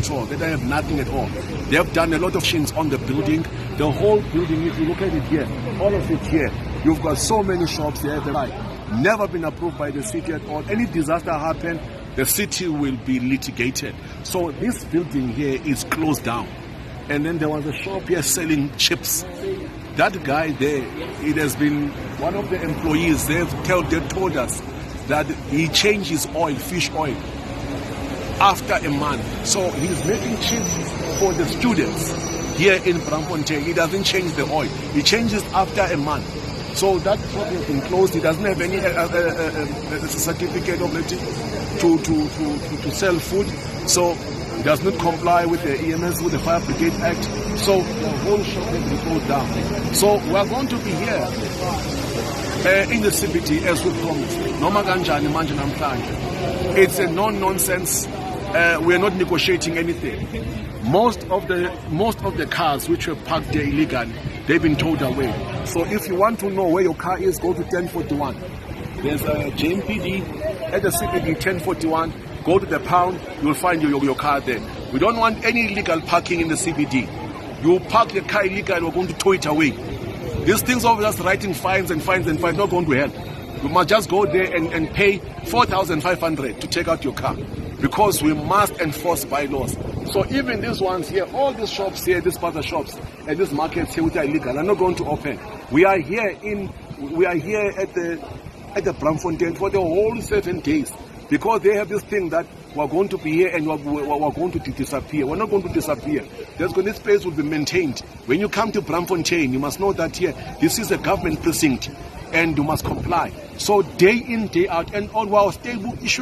at all. They don't have nothing at all. They have done a lot of things on the building. The whole building, if you look at it here, all of it here, you've got so many shops here. Never been approved by the city at all. Any disaster happen, the city will be litigated. So this building here is closed down. And then there was a shop here selling chips. That guy there, it has been one of the employees, they told us that he changed his oil, fish oil, after a month. So he's making chips for the students here in Braamfontein. He doesn't change the oil. He changes after a month. So that shop has been closed. He doesn't have any certificate of it to sell food. So he does not comply with the EMS, with the Fire Brigade Act. So the whole shop has been closed down. So we are going to be here in the CBD as we promised. Noma kanjani manje namhlanje. It's a non-nonsense. We are not negotiating anything. Most of the cars which were parked there illegally, they've been towed away. So if you want to know where your car is, go to 1041. There's a JMPD at the CBD 1041. Go to the pound, you'll find your car there. We don't want any illegal parking in the CBD. You park your car illegal, we're going to tow it away. These things of just writing fines and fines and fines, not going to help. You must just go there and pay 4,500 to take out your car, because we must enforce bylaws. So even these ones here, all these shops here, these spaza shops and these markets here which are illegal are not going to open. We are here at the Braamfontein for the whole 7 days, because they have this thing that we're going to be here and we're going to disappear. We're not going to disappear. This space will be maintained. When you come to Braamfontein, you must know that here, this is a government precinct and you must comply. So day in, day out, and on our stable issue.